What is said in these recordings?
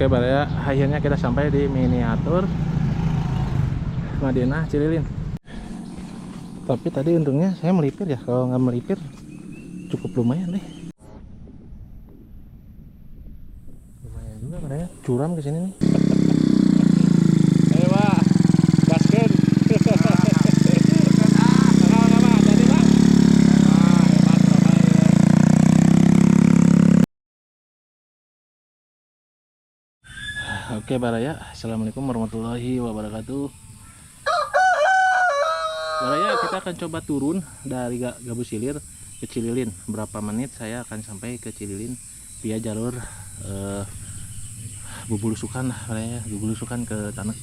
Oke, Baraya, akhirnya kita sampai di miniatur Madinah Cililin. Tapi tadi untungnya saya melipir ya, kalau nggak melipir cukup lumayan deh. Lumayan juga Baraya, curam ke sini nih. Ayo Pak, gaskeun. Oke Baraya, assalamualaikum warahmatullahi wabarakatuh. Baraya, kita akan coba turun dari Gabus Silir ke Cililin. Berapa menit saya akan sampai ke Cililin via jalur Bubulusukan Baraya, Bubulusukan ke tanah.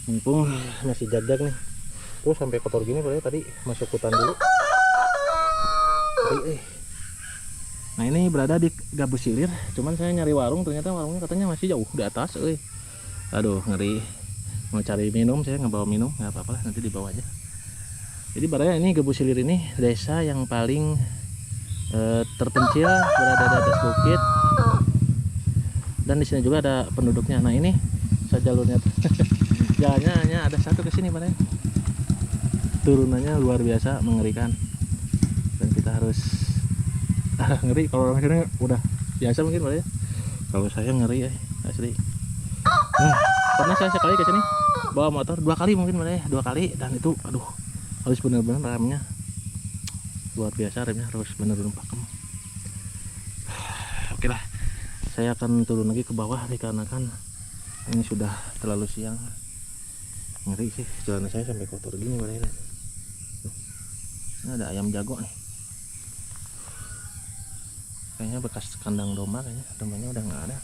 Mumpung masih jag-jag nih. Tuh sampai kotor gini Baraya, tadi masuk hutan dulu. Nah ini berada di Gabus Silir, cuman saya nyari warung, ternyata warungnya katanya masih jauh di atas. Aduh ngeri, mau cari minum, saya ngebawa minum, nggak apa-apa lah, nanti dibawa aja. Jadi Baraya, ini Gabus Silir ini desa yang paling terpencil, berada di atas bukit, dan di sini juga ada penduduknya. Nah ini saya jalurnya, jalannya hanya ada satu ke sini Baraya. Turunannya luar biasa mengerikan, dan kita harus ngeri. Kalau orang sini udah biasa mungkin Baraya, kalau saya ngeri ya asli. Pernah saya sekali ke sini bawa motor, 2 kali mungkin Baraya, 2 kali, dan itu aduh harus benar-benar remnya luar biasa, remnya harus benar-benar pakem. Oke lah, saya akan turun lagi ke bawah dikarenakan ini sudah terlalu siang. Ngeri sih jalan saya sampai kotor gini Baraya. Ini ada ayam jago nih, kayaknya bekas kandang domba, kayaknya dombanya udah nggak ada.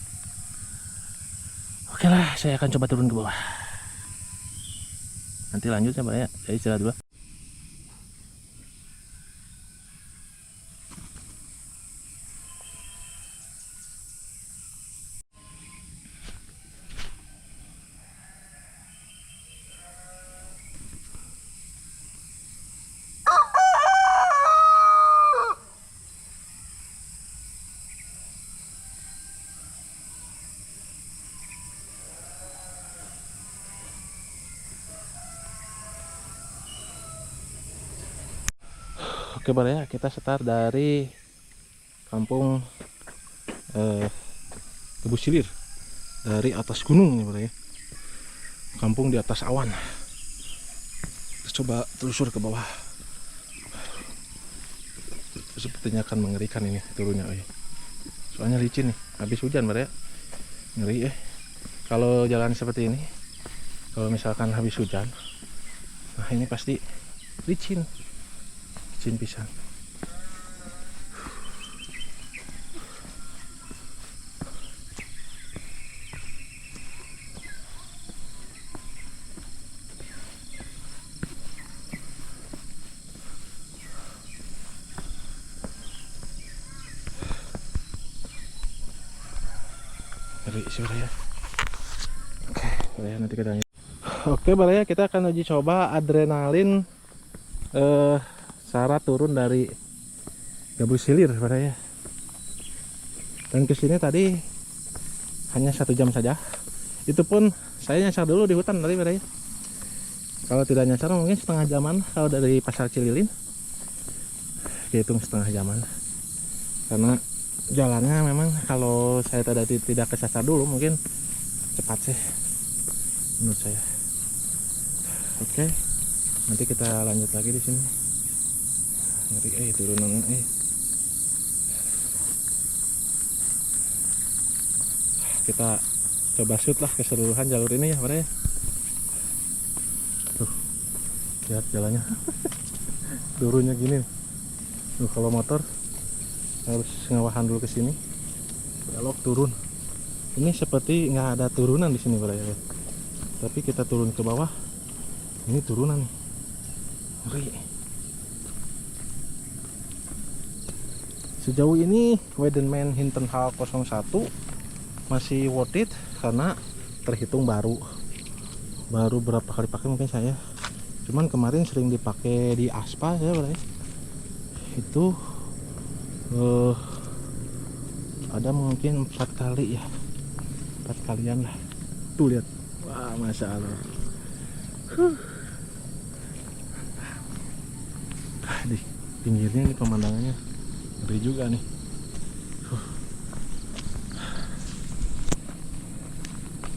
Oke lah, saya akan coba turun ke bawah. Nanti lanjut ya Baraya, saya istirahat dulu. Oke Baraya, kita start dari kampung Gabus Silir, dari atas gunung nih Baraya, kampung di atas awan. Kita coba telusur ke bawah. Sepertinya akan mengerikan ini turunnya, soalnya licin nih, habis hujan Baraya, ngeri kalau jalan seperti ini. Kalau misalkan habis hujan, nah ini pasti licin pisan. Ngeri sih Baraya. Oke Baraya, nanti kita lanjut. Oke Baraya, kita akan uji coba adrenalin syarat turun dari Gabus Silir Baraya. Dan kesini tadi hanya 1 jam saja. Itu pun saya nyasar dulu di hutan tadi Baraya. Kalau tidak nyasar mungkin setengah jaman. Kalau dari pasar Cililin dihitung setengah jaman, karena jalannya memang kalau saya tidak kesasar dulu mungkin cepat sih menurut saya. Oke, nanti kita lanjut lagi di sini. Ngeri turunan kita coba shoot lah keseluruhan jalur ini ya Baraya. Tuh lihat jalannya turunnya gini. Tuh kalau motor harus ngawahan dulu ke sini, belok turun. Ini seperti nggak ada turunan di sini Baraya, tapi kita turun ke bawah, ini turunan nih. Ngeri. Sejauh ini Wedenman Hinton Hall 01 masih worth it karena terhitung baru berapa kali pakai mungkin saya. Cuman kemarin sering dipakai di aspal ya Baraya. Itu ada mungkin 4 kali ya. tempat kalian lah. Tuh lihat, wah masya Allah. Di pinggirnya nih pemandangannya ngeri juga nih.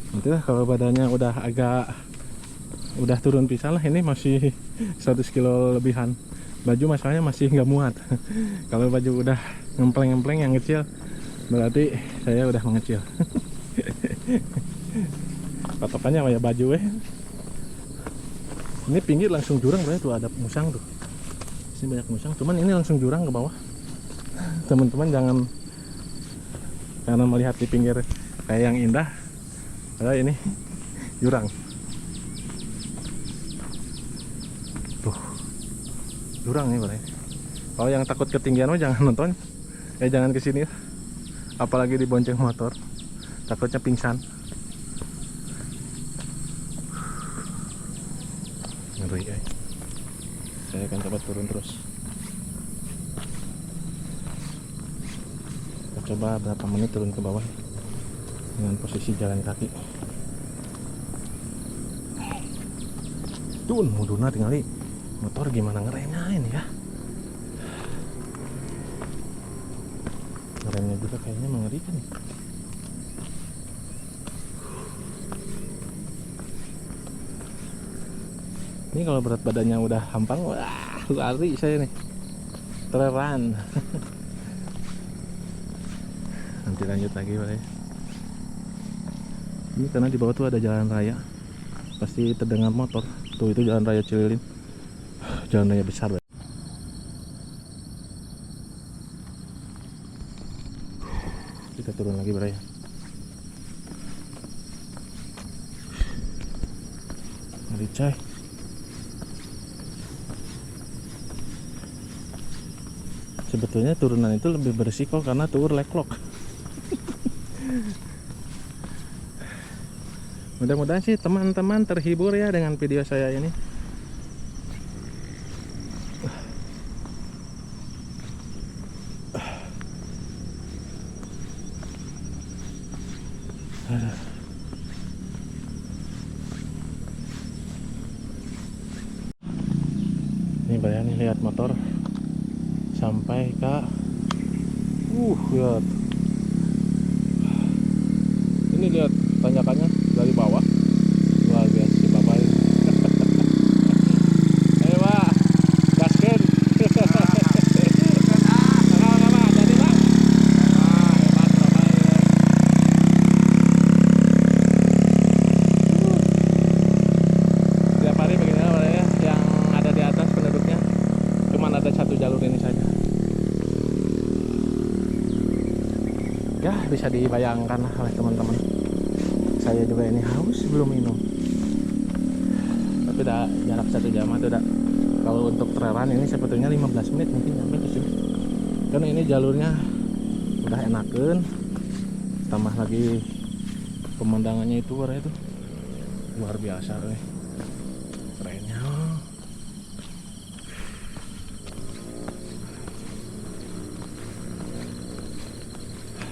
Nanti lah kalau badannya udah turun pisan lah, ini masih 100 kilo lebihan. Baju masalahnya masih nggak muat. Kalau baju udah ngempleng-ngempleng yang kecil, berarti saya udah mengecil. Patokannya kayak baju Ini pinggir langsung jurang, berarti tuh ada musang tuh. Sini banyak musang, cuman ini langsung jurang ke bawah. Teman-teman jangan karena melihat di pinggir kayak yang indah, padahal ini jurang. Tuh, jurang nih berarti. Kalau yang takut ketinggian mah jangan nonton, jangan kesini, apalagi dibonceng motor, takutnya pingsan. Ngeri Saya akan coba turun terus. Kita coba berapa menit turun ke bawah dengan posisi jalan kaki. Tuh, muduna tinggali motor gimana ngeremnya ini ya. Ngeremnya juga kayaknya mengerikan nih. Ini kalau berat badannya udah hampang, wah lari saya nih, tereran. Nanti lanjut lagi Pak. Ini karena di bawah tuh ada jalan raya, pasti terdengar motor. Tuh itu jalan raya Cililin, jalan raya besar. Kita turun lagi Bray. Ngeri coy. Sebetulnya turunan itu lebih berisiko karena tur leklok. Mudah-mudahan sih teman-teman terhibur ya dengan video saya ini. Ini bayangin lihat motor sampai ke lihat. Ini lihat tanjakannya dari bawah. Luar biasa si bapak ini. Ayo Pak, gaskeun. Tiap hari begini Pak ya, yang ada di atas penduduknya cuman ada satu jalur ini saja. Ya bisa dibayangkan oleh teman-teman, saya juga ini haus belum minum, tapi udah jarak 1 jam itu udah. Kalau untuk tereran ini sebetulnya 15 menit mungkin nyampe ke sini, karena ini jalurnya udah enakan, tambah lagi pemandangannya itu luar biasa kerennya.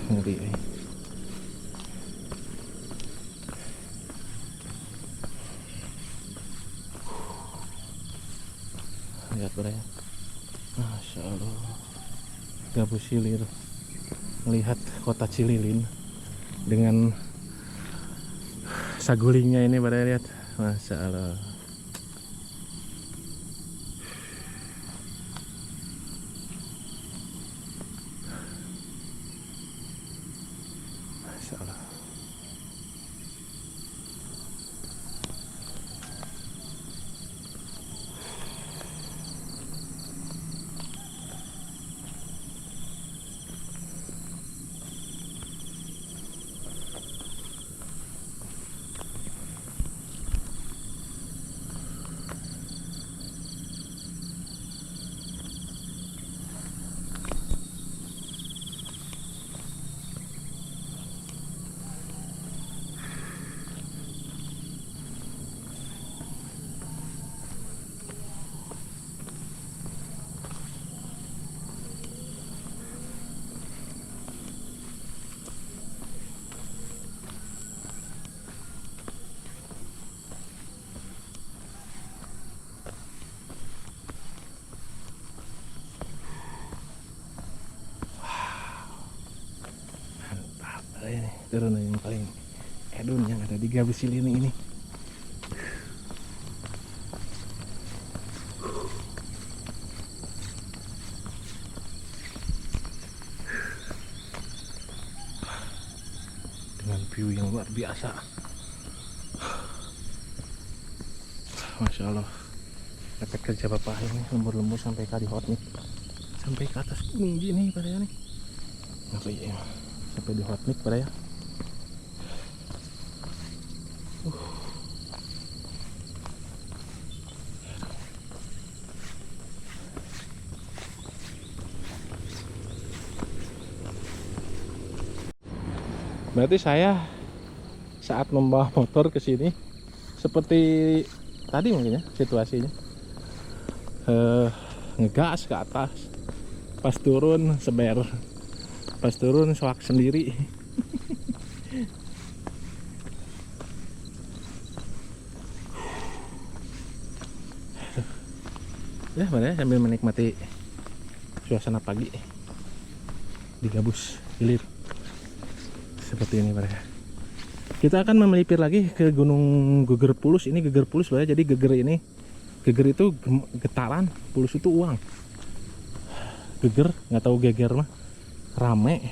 Ngeri lihat Bray, Masya Allah, Gabus Silir, melihat kota Cililin dengan sagulingnya ini Bray, lihat, Masya Allah. Masya Allah. turun yang paling edun yang ada di Gabus Silir ini. Dengan view yang luar biasa. Masya Allah. Efek kerja bapak ini lembur-lembur sampai ke hot nih, sampai ke atas gunung gini pada ya nih. Sampai di hot nih pada ya. Berarti saya saat membawa motor ke sini seperti tadi mungkin ya situasinya, ngegas ke atas, pas turun seber, pas turun soak sendiri. Ya mana sambil menikmati suasana pagi di Gabus Silir seperti ini pada. Kita akan melipir lagi ke Gunung Geger Pulus. Ini Geger Pulus pada, jadi geger ini, geger itu getaran, pulus itu uang. Geger nggak tahu geger mah rame,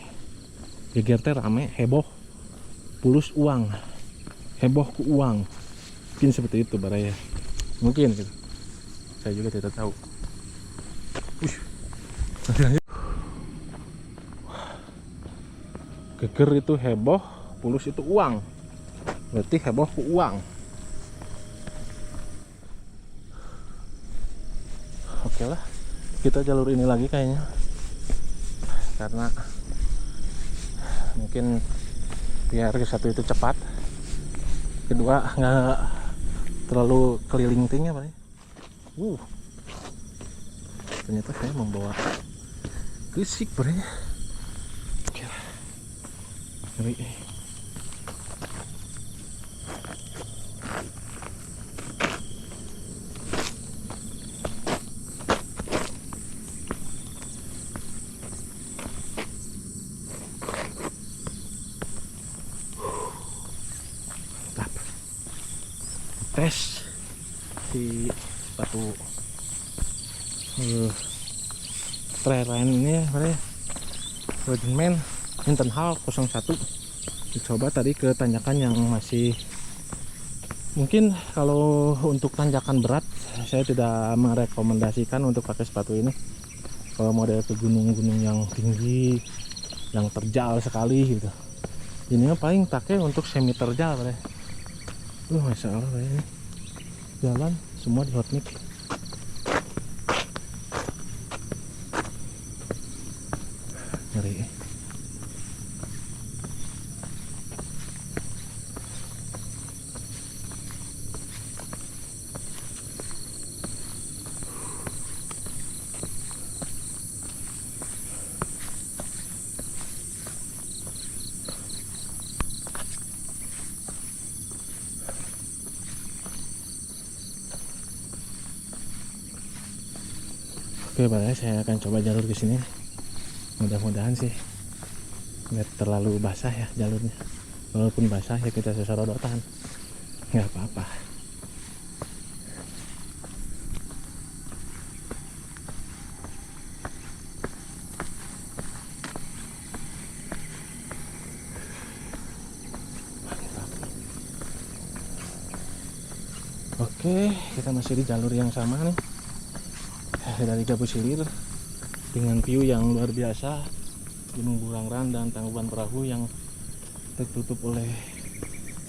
geger teh rame, heboh, pulus uang, heboh ku uang, mungkin seperti itu pada ya, mungkin gitu. Saya juga tidak tahu. Geger itu heboh, pulus itu uang, berarti heboh ku uang. Oke lah, kita jalur ini lagi kayaknya, karena mungkin biar ke satu itu cepat, kedua nggak terlalu keliling tinggi apa ya. Ternyata saya membawa krisik bre. Oke lah, ngeri. Tes si sepatu trail ini ya, Roadman Internal 01. Dicoba tadi ke tanjakan yang masih, mungkin kalau untuk tanjakan berat saya tidak merekomendasikan untuk pakai sepatu ini. Kalau model ke gunung-gunung yang tinggi, yang terjal sekali gitu, ini paling pakai untuk semi terjal ya. Masya Allah ini jalan semua di hot mix. Ngeri. Oke, baiklah, saya akan coba jalur ke sini. Mudah-mudahan sih nggak terlalu basah ya jalurnya. Walaupun basah ya kita sesorodotan, nggak apa-apa. Oke, kita masih di jalur yang sama nih, dari Gabus Silir, dengan view yang luar biasa, Gunung Burangran dan Tangkuban Perahu yang tertutup oleh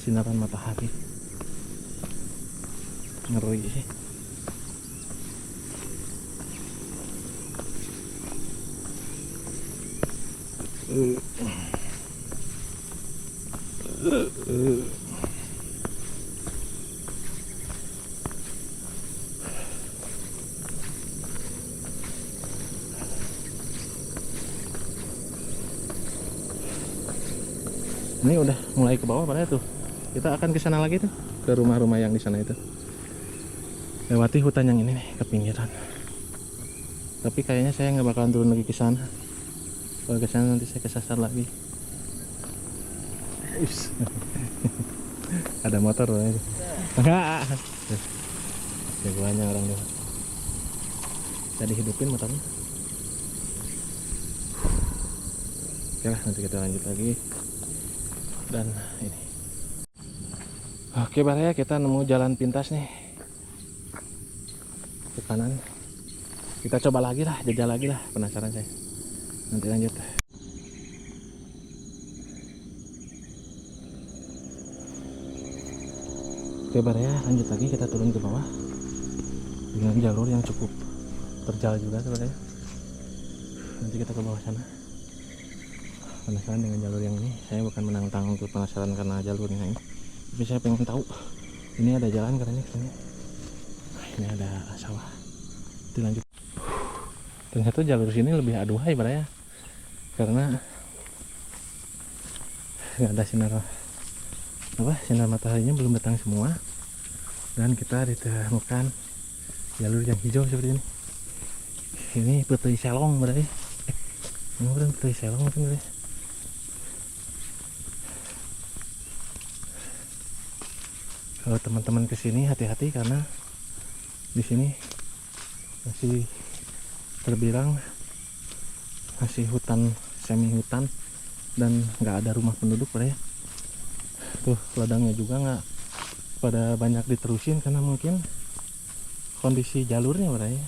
sinaran matahari. Ngeri. Ini udah mulai ke bawah pada tuh. Kita akan ke sana lagi tuh, ke rumah-rumah yang di sana itu. Lewati hutan yang ini nih, ke pinggiran. Tapi kayaknya saya nggak bakalan turun lagi ke sana. Kalau ke sana nanti saya kesasar lagi. Uish. Ada motor loh itu. Enggak. Jagoannya orang tuh. Jadi hidupin motornya. Oke lah, nanti kita lanjut lagi. Dan ini. Oke Baraya, kita nemu jalan pintas nih. Ke kanan. Kita coba lagi lah, jajal lagi lah, penasaran saya. Nanti lanjut. Oke Baraya, lanjut lagi, kita turun ke bawah dengan jalur yang cukup terjal juga sebenarnya. Nanti kita ke bawah sana. Penasaran dengan jalur yang ini. Saya bukan menantang untuk penasaran karena jalurnya ini, tapi saya pengen tahu ini ada jalan katanya kesini. Ini ada sawah. Dilanjut. Ternyata jalur sini lebih aduhai Baraya, karena nggak ada sinar mataharinya belum datang semua, dan kita ditemukan jalur yang hijau seperti ini. Ini Putri Selong Baraya. Ini bukan Putri Selong mungkin Baraya. Kalau teman-teman kesini hati-hati karena di sini masih terbilang masih hutan, semi hutan, dan nggak ada rumah penduduk Baraya. Tuh ladangnya juga nggak pada banyak diterusin karena mungkin kondisi jalurnya Baraya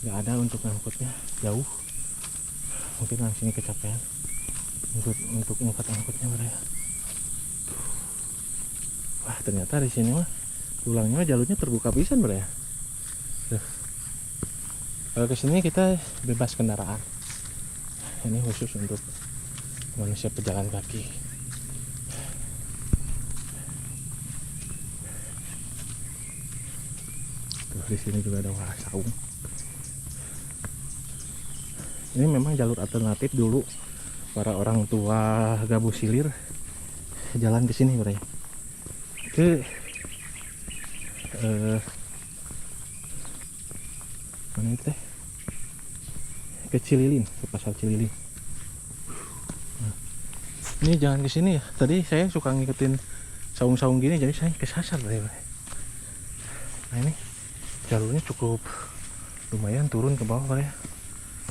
nggak ada untuk ngangkutnya jauh, mungkin langsung kecapean untuk ngangkat angkutnya Baraya. Wah ternyata di sini mah tulangnya jalurnya terbuka pisan Baraya. Kalau kesini kita bebas kendaraan. Ini khusus untuk manusia pejalan kaki. Tuh di sini juga ada saung. Ini memang jalur alternatif dulu para orang tua Gabus Silir jalan ke sini Baraya. Ke mana itu teh? Ke Cililin, ke pasar Cililin. Nah, ini jangan ke sini ya. Tadi saya suka ngikutin saung-saung gini, jadi saya kesasar Baraya. Nah ini jalurnya cukup lumayan turun ke bawah Baraya,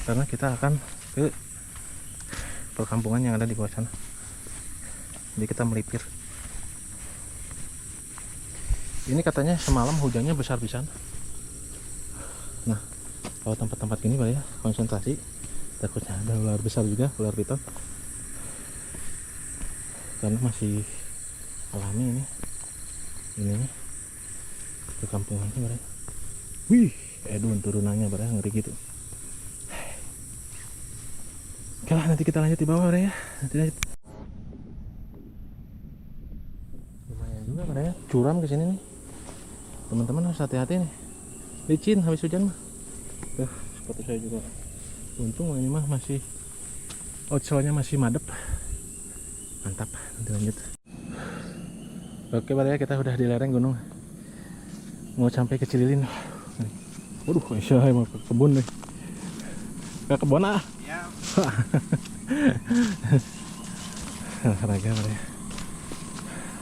karena kita akan ke perkampungan yang ada di bawah sana. Jadi kita melipir. Ini katanya semalam hujannya besar-besaran. Nah, kalau tempat-tempat gini Baraya konsentrasi, takutnya ada ular besar juga, ular piton. Karena masih alami ini nih perkampungannya Baraya. Wih, edun turunannya Baraya, ngeri gitu. Oke lah, nanti kita lanjut di bawah Baraya. Nanti lanjut. Lumayan juga Baraya, curam ke sini nih. Teman-teman harus hati-hati nih. Licin habis hujan mah. Sepatu saya juga. Untung ini mah masih outsole-nya masih madep. Mantap, nanti lanjut. Oke Baraya, kita udah di lereng gunung. Mau sampai ke Cililin. Waduh, saya mau ke kebun nih. Ke kebun ah. Iya. Olahraga Baraya.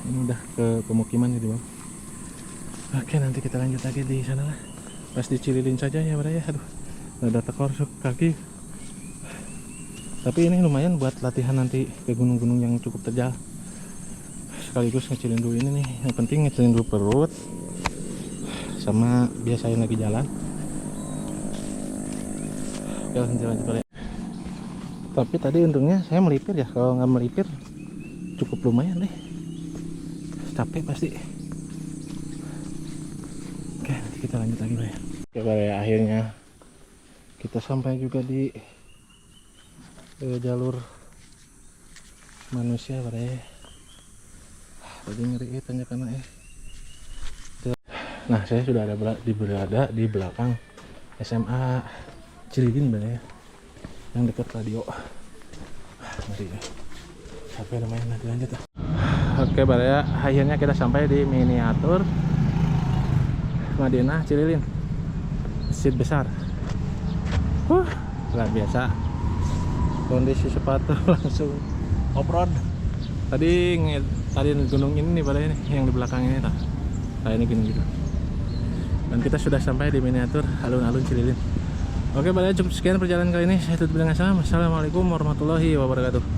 Ini udah ke pemukiman di bawah. Oke, nanti kita lanjut lagi di sana lah. Pas di Cililin saja ya Baraya. Aduh, ada tekor kaki. Tapi ini lumayan buat latihan nanti ke gunung-gunung yang cukup terjal. Sekaligus ngecilin dulu ini nih. Yang penting ngecilin dulu perut, sama biasain lagi jalan. Oke, lanjut Baraya. Tapi tadi untungnya saya melipir ya. Kalau nggak melipir cukup lumayan deh. Capek pasti. Oke, nanti kita lanjut lagi Baraya. Oke Baraya, akhirnya kita sampai juga di jalur manusia Baraya. Tadi ngeri tanjakan Nah, saya sudah berada di belakang SMA Cililin Baraya, yang dekat radio. Ngeri ya. Sampai lumayan, nanti lanjut lah. Oke Baraya, akhirnya kita sampai di miniatur Madinah Cililin, masjid besar. Luar biasa. Kondisi sepatu langsung off-road. Tadi gunung ini nih pada ini yang di belakang ini tah. Kayak ini gini gitu. Dan kita sudah sampai di miniatur alun-alun Cililin. Oke, pada cukup sekian perjalanan kali ini. Saya tutup dengan salam. Assalamualaikum warahmatullahi wabarakatuh.